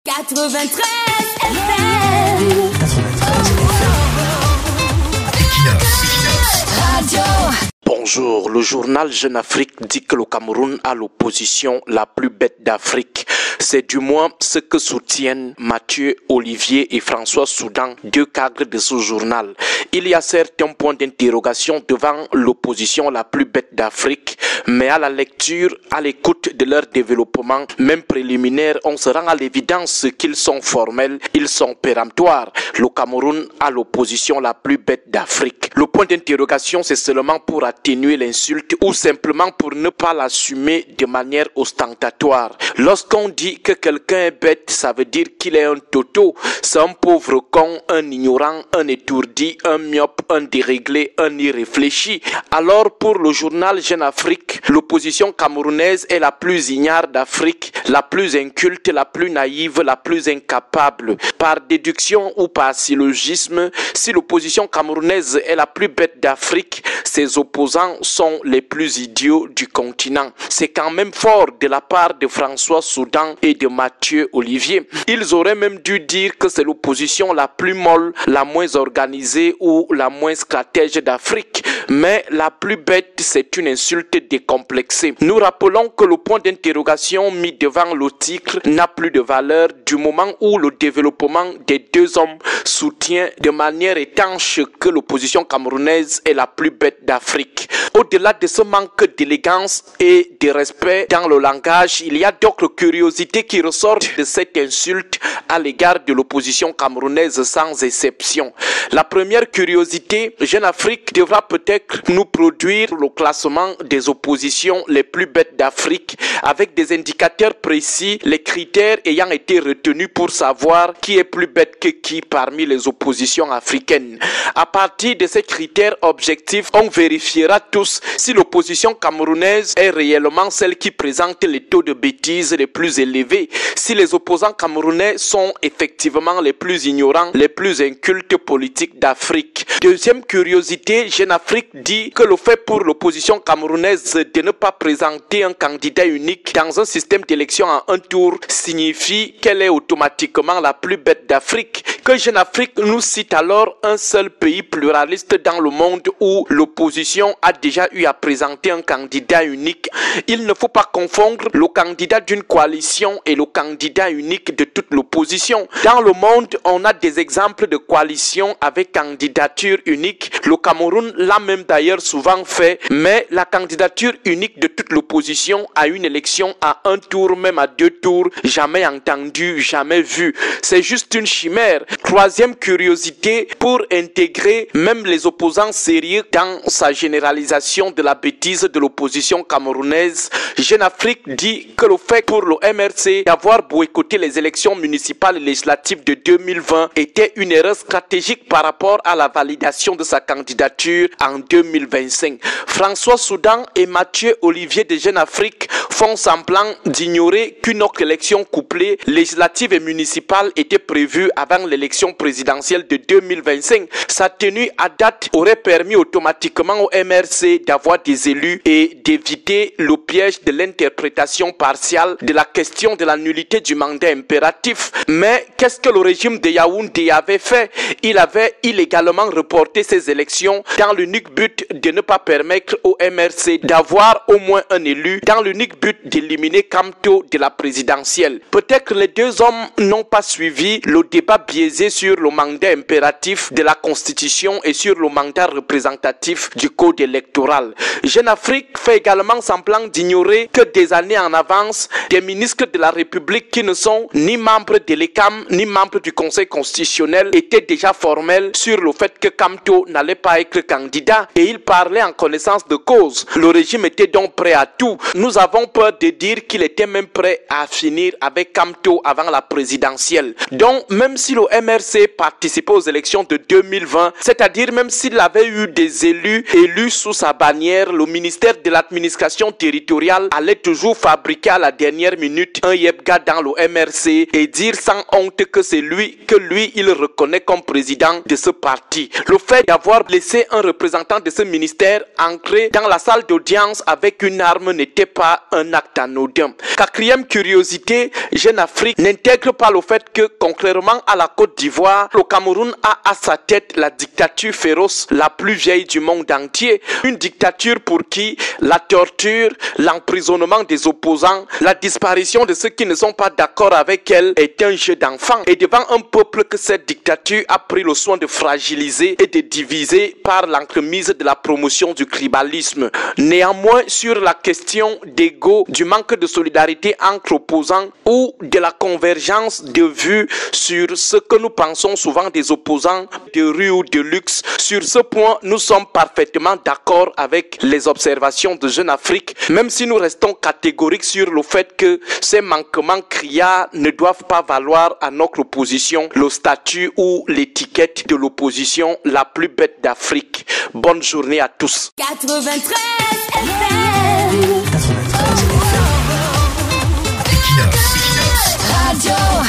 93 FM. 93 Radio. Bonjour, le journal Jeune Afrique dit que le Cameroun a l'opposition la plus bête d'Afrique. C'est du moins ce que soutiennent Mathieu, Olivier et François Soudan, deux cadres de ce journal. Il y a certes un point d'interrogation devant l'opposition la plus bête d'Afrique, mais à la lecture, à l'écoute de leur développement, même préliminaire, on se rend à l'évidence qu'ils sont formels, ils sont péremptoires. Le Cameroun a l'opposition la plus bête d'Afrique. Le point d'interrogation, c'est seulement pour atténuer l'insulte ou simplement pour ne pas l'assumer de manière ostentatoire. Lorsqu'on dit que quelqu'un est bête, ça veut dire qu'il est un toto. C'est un pauvre con, un ignorant, un étourdi, un myope, un déréglé, un irréfléchi. Alors pour le journal Jeune Afrique, l'opposition camerounaise est la plus ignare d'Afrique, la plus inculte, la plus naïve, la plus incapable. Par déduction ou par syllogisme, si l'opposition camerounaise est la plus bête d'Afrique, ses opposants sont les plus idiots du continent. C'est quand même fort de la part de François Soudan et de Mathieu Olivier. Ils auraient même dû dire que c'est l'opposition la plus molle, la moins organisée ou la moins stratège d'Afrique. Mais la plus bête, c'est une insulte décomplexée. Nous rappelons que le point d'interrogation mis devant le titre n'a plus de valeur du moment où le développement des deux hommes soutient de manière étanche que l'opposition camerounaise est la plus bête d'Afrique. Au-delà de ce manque d'élégance et de respect dans le langage, il y a d'autres curiosités qui ressortent de cette insulte à l'égard de l'opposition camerounaise sans exception. La première curiosité, Jeune Afrique devra peut-être nous produire le classement des oppositions les plus bêtes d'Afrique avec des indicateurs précis, les critères ayant été retenus pour savoir qui est plus bête que qui parmi les oppositions africaines. À partir de ces critères objectifs, on vérifiera tous si l'opposition camerounaise est réellement celle qui présente les taux de bêtises les plus élevés, si les opposants camerounais sont effectivement les plus ignorants, les plus incultes politiques d'Afrique. Deuxième curiosité, Jeune Afrique dit que le fait pour l'opposition camerounaise de ne pas présenter un candidat unique dans un système d'élection en un tour signifie qu'elle est automatiquement la plus bête d'Afrique. Que Jeune Afrique nous cite alors un seul pays pluraliste dans le monde où l'opposition a déjà eu à présenter un candidat unique. Il ne faut pas confondre le candidat d'une coalition et le candidat unique de toute l'opposition. Dans le monde, on a des exemples de coalitions avec candidature unique. Le Cameroun l'a même d'ailleurs souvent fait, mais la candidature unique de toute l'opposition à une élection à un tour, même à deux tours, jamais entendu, jamais vu. C'est juste une chimère. Troisième curiosité, pour intégrer même les opposants sérieux dans sa généralisation de la bêtise de l'opposition camerounaise, Jeune Afrique dit que le fait pour le MRC d'avoir boycotté les élections municipales et législatives de 2020 était une erreur stratégique par rapport à la validation de sa candidature en 2025. François Soudan et Mathieu Olivier de Jeune Afrique font semblant d'ignorer qu'une autre élection couplée, législative et municipale, était prévue avant l'élection présidentielle de 2025. Sa tenue à date aurait permis automatiquement au MRC d'avoir des élus et d'éviter le piège de l'interprétation partiale de la question de la nullité du mandat impératif. Mais qu'est-ce que le régime de Yaoundé avait fait? Il avait illégalement reporté ces élections dans l'unique but de ne pas permettre au MRC d'avoir au moins un élu, dans l'unique but d'éliminer Kamto de la présidentielle. Peut-être les deux hommes n'ont pas suivi le débat biaisé sur le mandat impératif de la Constitution et sur le mandat représentatif du code électoral. Jeune Afrique fait également semblant d'ignorer que des années en avance, des ministres de la République qui ne sont ni membres de l'ECAM ni membres du Conseil constitutionnel étaient déjà formels sur le fait que Kamto n'allait pas être candidat et ils parlaient en connaissance de cause. Le régime était donc prêt à tout. Nous avons peur de dire qu'il était même prêt à finir avec Kamto avant la présidentielle. Donc même si le MRC participait aux élections de 2020, c'est-à-dire même s'il avait eu des élus sous sa bannière, le ministère de l'administration territoriale allait toujours fabriquer à la dernière minute un yebga dans le MRC et dire sans honte que c'est lui, il reconnaît comme président de ce parti. Le fait d'avoir laissé un représentant de ce ministère entrer dans la salle d'audience avec une arme n'était pas un un acte anodin. Quatrième curiosité, Jeune Afrique n'intègre pas le fait que, contrairement à la Côte d'Ivoire, le Cameroun a à sa tête la dictature féroce la plus vieille du monde entier. Une dictature pour qui la torture, l'emprisonnement des opposants, la disparition de ceux qui ne sont pas d'accord avec elle est un jeu d'enfant. Et devant un peuple que cette dictature a pris le soin de fragiliser et de diviser par l'entremise de la promotion du tribalisme. Néanmoins, sur la question d'ego, du manque de solidarité entre opposants ou de la convergence de vues sur ce que nous pensons souvent des opposants de rue ou de luxe, sur ce point, nous sommes parfaitement d'accord avec les observations de Jeune Afrique, même si nous restons catégoriques sur le fait que ces manquements criards ne doivent pas valoir à notre opposition le statut ou l'étiquette de l'opposition la plus bête d'Afrique. Bonne journée à tous. 93 FM.